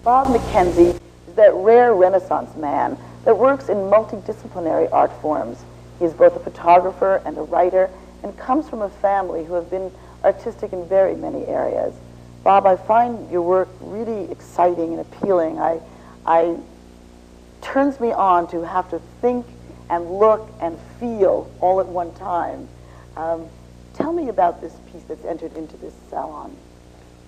Bob MacKenzie is that rare Renaissance man that works in multidisciplinary art forms. He is both a photographer and a writer and comes from a family who have been artistic in very many areas. Bob, I find your work really exciting and appealing. I turns me on to have to think and look and feel all at one time. Tell me about this piece that's entered into this salon.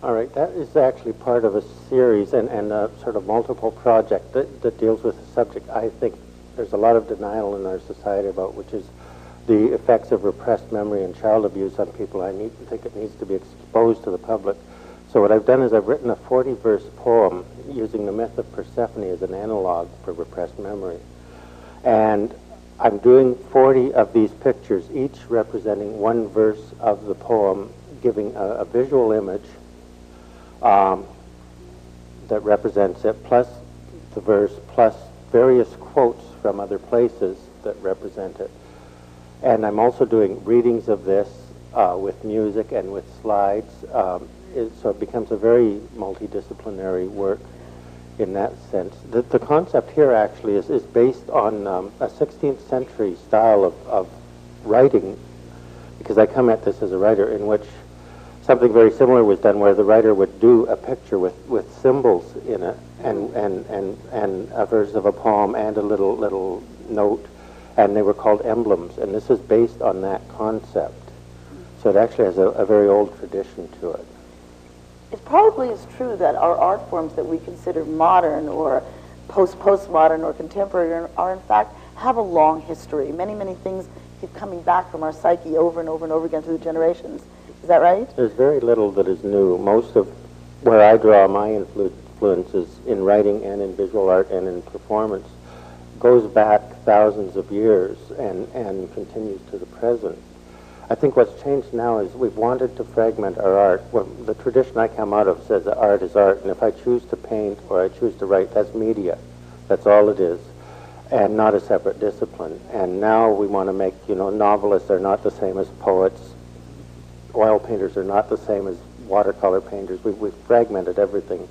All right, that is actually part of a series and a sort of multiple project that deals with the subject I think there's a lot of denial in our society about, which is the effects of repressed memory and child abuse on people. I think it needs to be exposed to the public. So what I've done is I've written a 40-verse poem using the myth of Persephone as an analog for repressed memory. And I'm doing 40 of these pictures, each representing one verse of the poem, giving a visual image that represents it, plus the verse, plus various quotes from other places that represent it. And I'm also doing readings of this with music and with slides. So it becomes a very multidisciplinary work in that sense. The concept here actually is based on a 16th century style of writing, because I come at this as a writer, in which something very similar was done, where the writer would do a picture with symbols in it, and a verse of a poem and a little note, and they were called emblems. And this is based on that concept. So it actually has a very old tradition to it. It probably is true that our art forms that we consider modern or postmodern or contemporary are in fact have a long history. Many things keep coming back from our psyche over and over and over again through the generations. Is that right? There's very little that is new. Most of where I draw my influences in writing and in visual art and in performance goes back thousands of years and continues to the present. I think what's changed now is we've wanted to fragment our art. Well, the tradition I come out of says that art is art, and if I choose to paint or I choose to write, that's media. That's all it is, and not a separate discipline. And now we want to make, novelists are not the same as poets. Oil painters are not the same as watercolor painters. We've fragmented everything.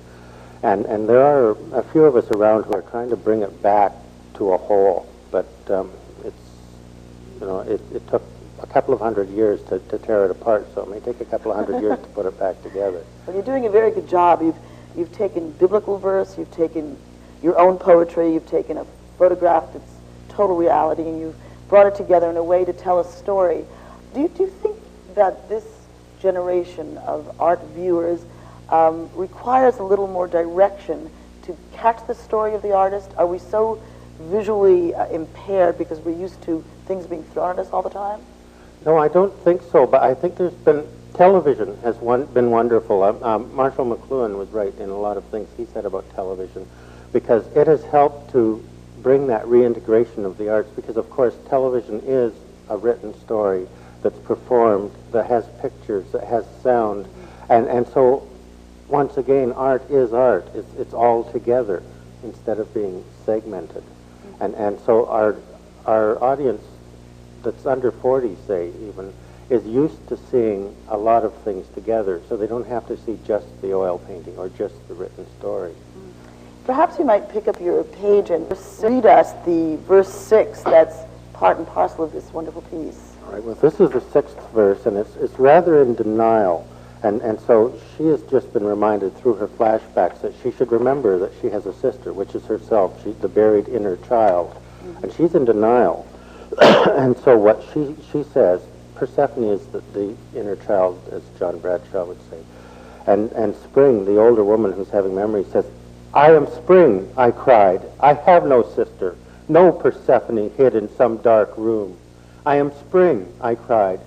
And there are a few of us around who are trying to bring it back to a whole, but it took a couple of hundred years to tear it apart, so it may take a couple of hundred years to put it back together. Well, you're doing a very good job. You've taken biblical verse, you've taken your own poetry, you've taken a photograph that's total reality, and you've brought it together in a way to tell a story. Do you think that this generation of art viewers requires a little more direction to catch the story of the artist? Are we so visually impaired because we're used to things being thrown at us all the time? No, I don't think so, but I think television has been wonderful. Marshall McLuhan was right in a lot of things he said about television, because it has helped to bring that reintegration of the arts, because of course television is a written story that's performed, that has pictures, that has sound, and so once again art is art. It's all together instead of being segmented. And so our audience that's under 40, say, even, is used to seeing a lot of things together, so they don't have to see just the oil painting or just the written story. Perhaps you might pick up your page and read us the verse 6 that's part and parcel of this wonderful piece. All right, well, this is the 6th verse, and it's rather in denial, and so she has just been reminded through her flashbacks that she should remember that she has a sister, which is herself, the buried inner child, and she's in denial. And so what she says, Persephone is the inner child, as John Bradshaw would say. And Spring, the older woman who's having memory, says, "I am Spring," I cried. "I have no sister, no Persephone hid in some dark room. I am Spring," I cried.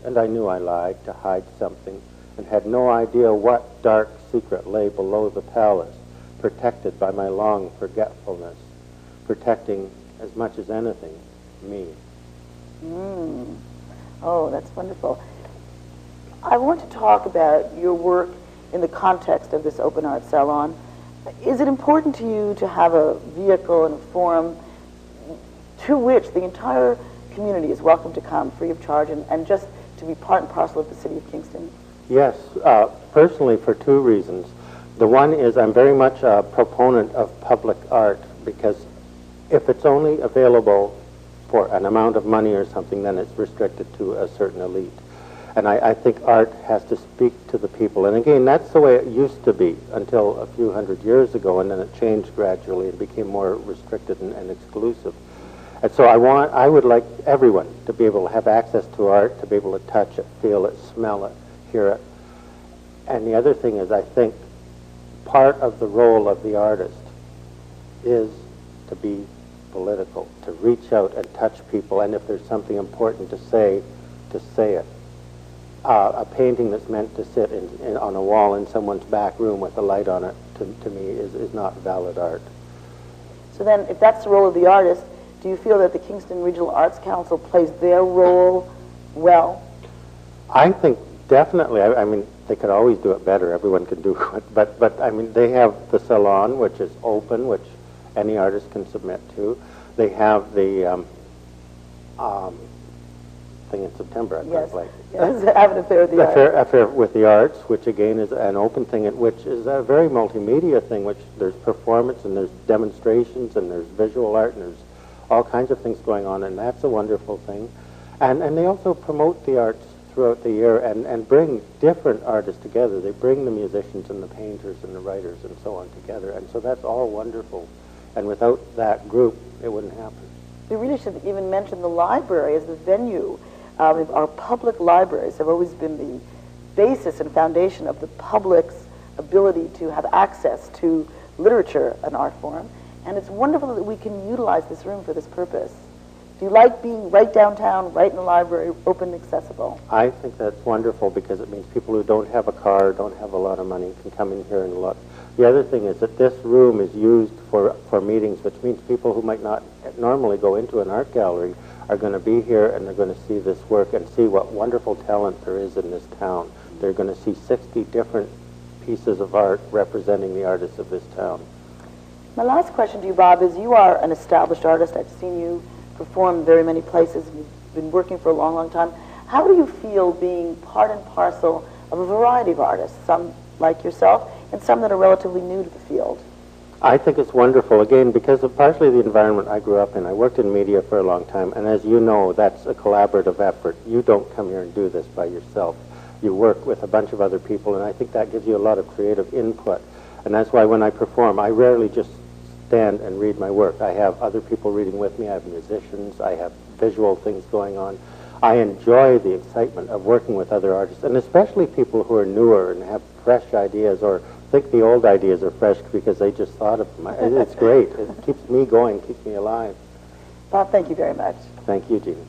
And I knew I lied to hide something, and had no idea what dark secret lay below the palace, protected by my long forgetfulness, protecting as much as anything me. Oh, that's wonderful. I want to talk about your work in the context of this open art salon. Is it important to you to have a vehicle and a forum to which the entire community is welcome to come free of charge and just to be part and parcel of the city of Kingston? Yes, personally for two reasons. The one is I'm very much a proponent of public art, because if it's only available for an amount of money or something, then it's restricted to a certain elite. And I think art has to speak to the people. And again, that's the way it used to be until a few hundred years ago, and then it changed gradually and became more restricted and exclusive. And so I would like everyone to be able to have access to art, to be able to touch it, feel it, smell it, hear it. And the other thing is, I think part of the role of the artist is to be political, to reach out and touch people, and if there's something important to say it. A painting that's meant to sit on a wall in someone's back room with a light on it, to me, is not valid art. So then, if that's the role of the artist, do you feel that the Kingston Regional Arts Council plays their role well? I think definitely. I mean, they could always do it better. Everyone can do it. But I mean, they have the Salon, which is open, which any artist can submit to. They have the thing in September. I Yes, like. yes, have an affair with the arts. Affair with the Arts, which again is an open thing, which is a very multimedia thing, which there's performance and there's demonstrations and there's visual art and there's all kinds of things going on, and that's a wonderful thing. And they also promote the arts throughout the year and bring different artists together. They bring the musicians and the painters and the writers and so on together, and so that's all wonderful. And without that group, it wouldn't happen. We really should even mention the library as the venue. Our public libraries have always been the basis and foundation of the public's ability to have access to literature, an art form, and it's wonderful that we can utilize this room for this purpose. Do you like being right downtown, right in the library, open and accessible? I think that's wonderful because it means people who don't have a car, don't have a lot of money, can come in here and look. The other thing is that this room is used for meetings, which means people who might not normally go into an art gallery are going to be here and they're going to see this work and see what wonderful talent there is in this town. They're going to see 60 different pieces of art representing the artists of this town. My last question to you, Bob, is you are an established artist. I've seen you perform in very many places. You've been working for a long, long time. How do you feel being part and parcel of a variety of artists, some like yourself and some that are relatively new to the field? I think it's wonderful, again, because of partially the environment I grew up in. I worked in media for a long time, and as you know, that's a collaborative effort. You don't come here and do this by yourself. You work with a bunch of other people, and I think that gives you a lot of creative input. And that's why when I perform, I rarely just stand and read my work. I have other people reading with me. I have musicians. I have visual things going on. I enjoy the excitement of working with other artists, and especially people who are newer and have fresh ideas or think the old ideas are fresh because they just thought of them. It's great. It keeps me going, keeps me alive. Bob, thank you very much. Thank you, Gini.